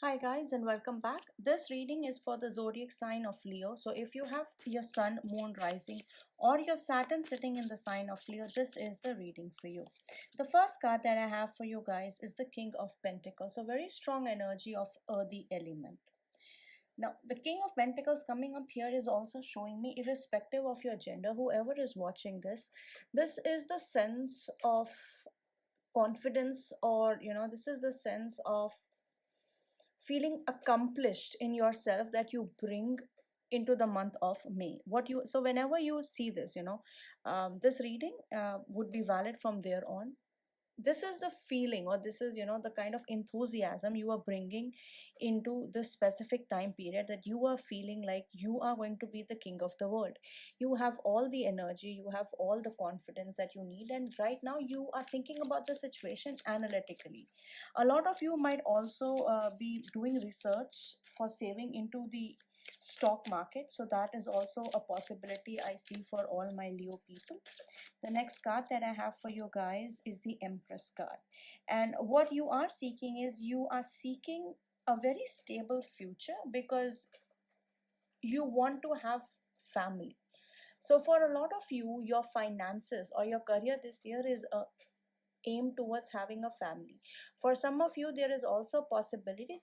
Hi guys and welcome back. This reading is for the zodiac sign of Leo. So if you have your sun, moon rising or your Saturn sitting in the sign of Leo, this is the reading for you. The first card that I have for you guys is the King of Pentacles. So very strong energy of earthy element. Now, the King of Pentacles coming up here is also showing me, irrespective of your gender, whoever is watching this is the sense of confidence, or this is the sense of feeling accomplished in yourself that you bring into the month of May. What you so whenever you see this, this reading would be valid from there on. This is the feeling, or this is the kind of enthusiasm you are bringing into this specific time period, that you are feeling like you are going to be the king of the world. You have all the energy, you have all the confidence that you need, and right now you are thinking about the situation analytically. A lot of you might also be doing research for saving into the stock market, so that is also a possibility I see for all my Leo people. The next card that I have for you guys is the Empress card. And what you are seeking is, you are seeking a very stable future because you want to have family. So for a lot of you, your finances or your career this year is aim towards having a family. For some of you, there is also possibility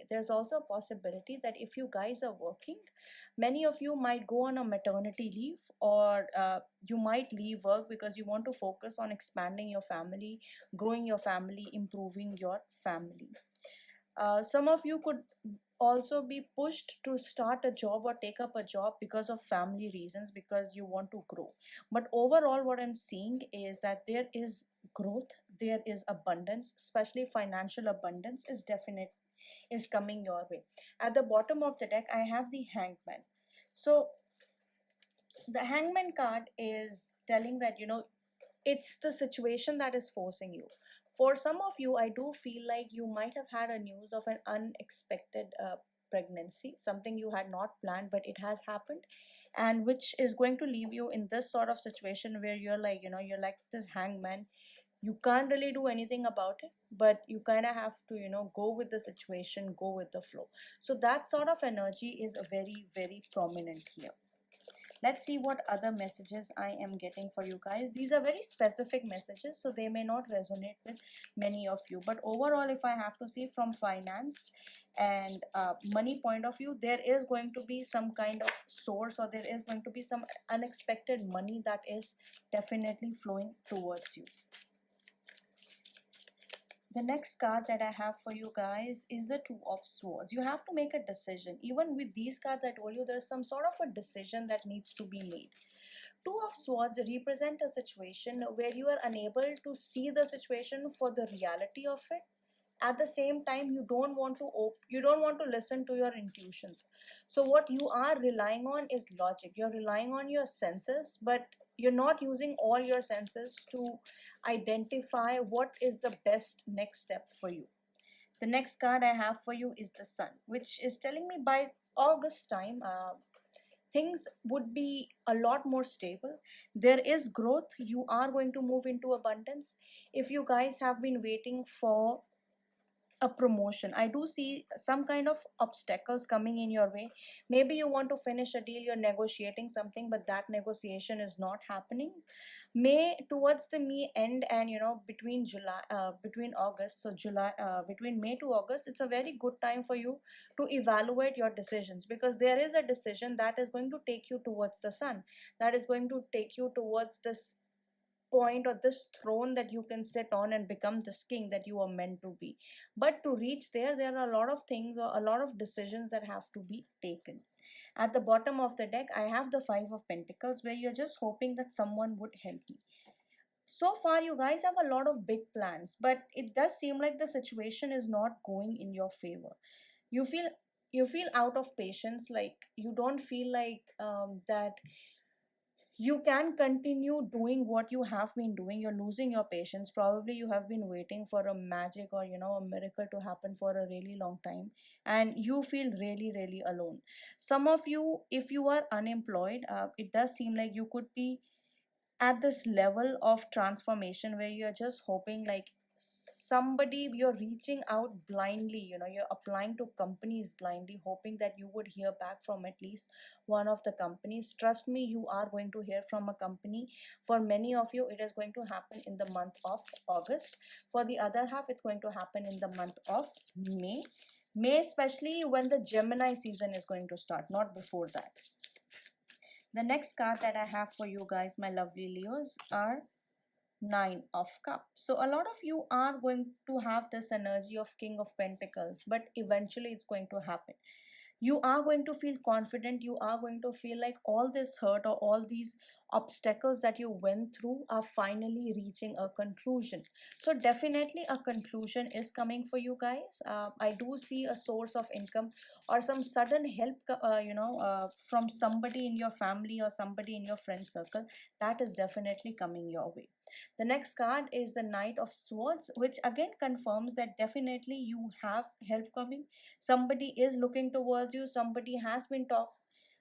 there's also a possibility that if you guys are working, many of you might go on a maternity leave, or you might leave work because you want to focus on expanding your family, growing your family, improving your family. Some of you could also be pushed to start a job or take up a job because of family reasons, because you want to grow. But overall, what I'm seeing is that there is growth, there is abundance, especially financial abundance is coming your way. At the bottom of the deck, I have the Hangman. So the Hangman card is telling that it's the situation that is forcing you. For some of you, I do feel like you might have had a news of an unexpected pregnancy, something you had not planned but it has happened, and which is going to leave you in this sort of situation where you're like, you're like this hangman. You can't really do anything about it, but you kind of have to go with the situation, go with the flow. So that sort of energy is very, very prominent here. Let's see what other messages I am getting for you guys. These are very specific messages, so they may not resonate with many of you, but overall, if I have to see from finance and money point of view, there is going to be some kind of source, or there is going to be some unexpected money that is definitely flowing towards you. The next card that I have for you guys is the Two of Swords. You have to make a decision. Even with these cards, I told you there's some sort of a decision that needs to be made. Two of Swords represent a situation where you are unable to see the situation for the reality of it. At the same time, you don't want to listen to your intuitions. So what you are relying on is logic. You're relying on your senses, but you're not using all your senses to identify what is the best next step for you. The next card I have for you is the Sun, which is telling me by August time, things would be a lot more stable. There is growth, you are going to move into abundance. If you guys have been waiting for a promotion, I do see some kind of obstacles coming in your way. Maybe you want to finish a deal, you're negotiating something, but that negotiation is not happening. May towards the May end, and between August, so July, between May to August, it's a very good time for you to evaluate your decisions, because there is a decision that is going to take you towards the sun, that is going to take you towards this point, or this throne that you can sit on and become this king that you are meant to be. But to reach there are a lot of things, or a lot of decisions that have to be taken. At the bottom of the deck, I have the Five of Pentacles, where you're just hoping that someone would help you. So far, you guys have a lot of big plans, but it does seem like the situation is not going in your favor. You feel out of patience, like you don't feel like that you can continue doing what you have been doing. You're losing your patience. Probably you have been waiting for a magic, or a miracle to happen for a really long time, and you feel really, really alone. Some of you, if you are unemployed, it does seem like you could be at this level of transformation where you're just hoping like somebody, you're reaching out blindly, you're applying to companies blindly, hoping that you would hear back from at least one of the companies. Trust me, you are going to hear from a company. For many of you, it is going to happen in the month of August. For the other half, it's going to happen in the month of May. May, especially when the Gemini season is going to start, not before that. The next card that I have for you guys, my lovely Leos, are Nine of Cups. So a lot of you are going to have this energy of King of Pentacles, but eventually it's going to happen. You are going to feel confident. You are going to feel like all this hurt or all these obstacles that you went through are finally reaching a conclusion. So definitely a conclusion is coming for you guys. I do see a source of income or some sudden help, from somebody in your family or somebody in your friend circle. That is definitely coming your way. The next card is the Knight of Swords, which again confirms that definitely you have help coming. Somebody is looking towards you. Somebody has been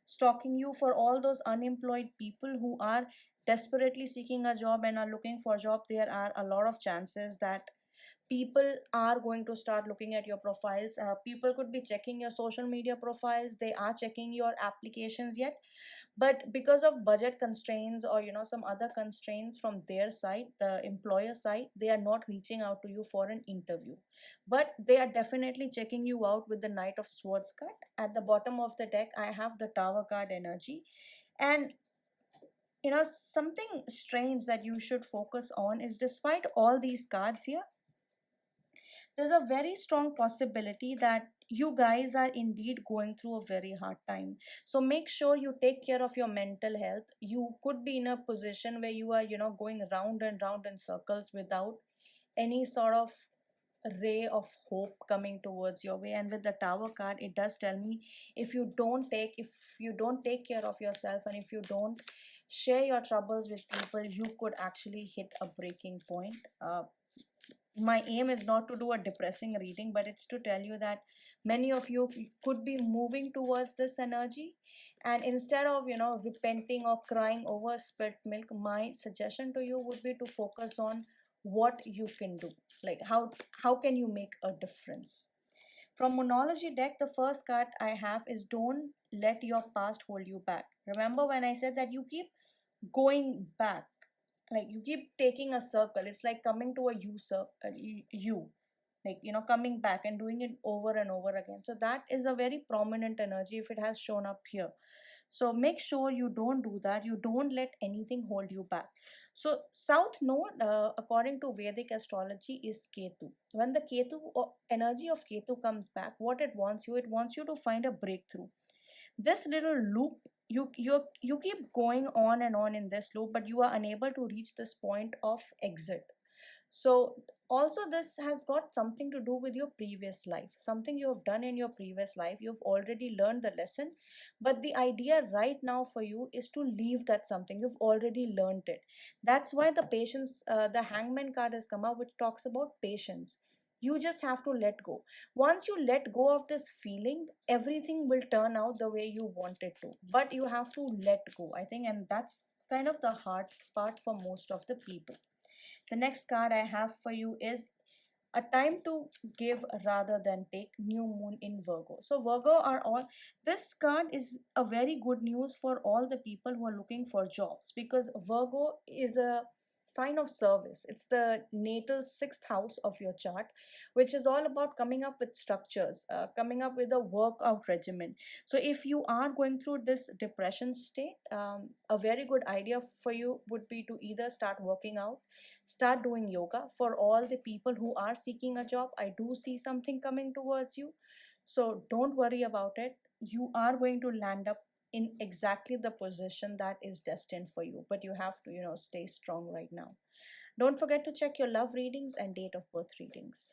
stalking you. For all those unemployed people who are desperately seeking a job and are looking for a job, there are a lot of chances that people are going to start looking at your profiles. People could be checking your social media profiles. They are checking your applications yet, but because of budget constraints or some other constraints from their side, the employer side, they are not reaching out to you for an interview. But they are definitely checking you out with the Knight of Swords card. At the bottom of the deck, I have the Tower card energy. And something strange that you should focus on is, despite all these cards here, there's a very strong possibility that you guys are indeed going through a very hard time. So make sure you take care of your mental health. You could be in a position where you are going round and round in circles without any sort of ray of hope coming towards your way. And with the Tower card, it does tell me, if you don't take care of yourself, and if you don't share your troubles with people, you could actually hit a breaking point. My aim is not to do a depressing reading, but it's to tell you that many of you could be moving towards this energy. And instead of repenting or crying over spilt milk, my suggestion to you would be to focus on what you can do, like how can you make a difference. From Monology deck, the first card I have is Don't Let Your Past Hold You Back. Remember when I said that you keep going back, like you keep taking a circle, it's like coming to a u, like coming back and doing it over and over again. So that is a very prominent energy if it has shown up here. So make sure you don't do that. You don't let anything hold you back. So south node, according to Vedic astrology, is Ketu. When the Ketu or energy of Ketu comes back, what it wants you to find a breakthrough. This little loop, you keep going on and on in this loop, but you are unable to reach this point of exit. So also this has got something to do with your previous life, something you have done in your previous life. You've already learned the lesson, but the idea right now for you is to leave that something. You've already learned it. That's why the patience, the Hangman card has come up, which talks about patience. You just have to let go. Once you let go of this feeling, everything will turn out the way you want it to, but you have to let go, I think, and that's kind of the hard part for most of the people. The next card I have for you is A Time to Give Rather Than Take, New Moon in Virgo. So Virgo are all, this card is a very good news for all the people who are looking for jobs, because Virgo is a sign of service. It's the natal sixth house of your chart, which is all about coming up with structures, coming up with a workout regimen. So if you are going through this depression state, a very good idea for you would be to either start working out, start doing yoga. For all the people who are seeking a job, I do see something coming towards you. So don't worry about it. You are going to land up in exactly the position that is destined for you, but you have to stay strong right now. Don't forget to check your love readings and date of birth readings.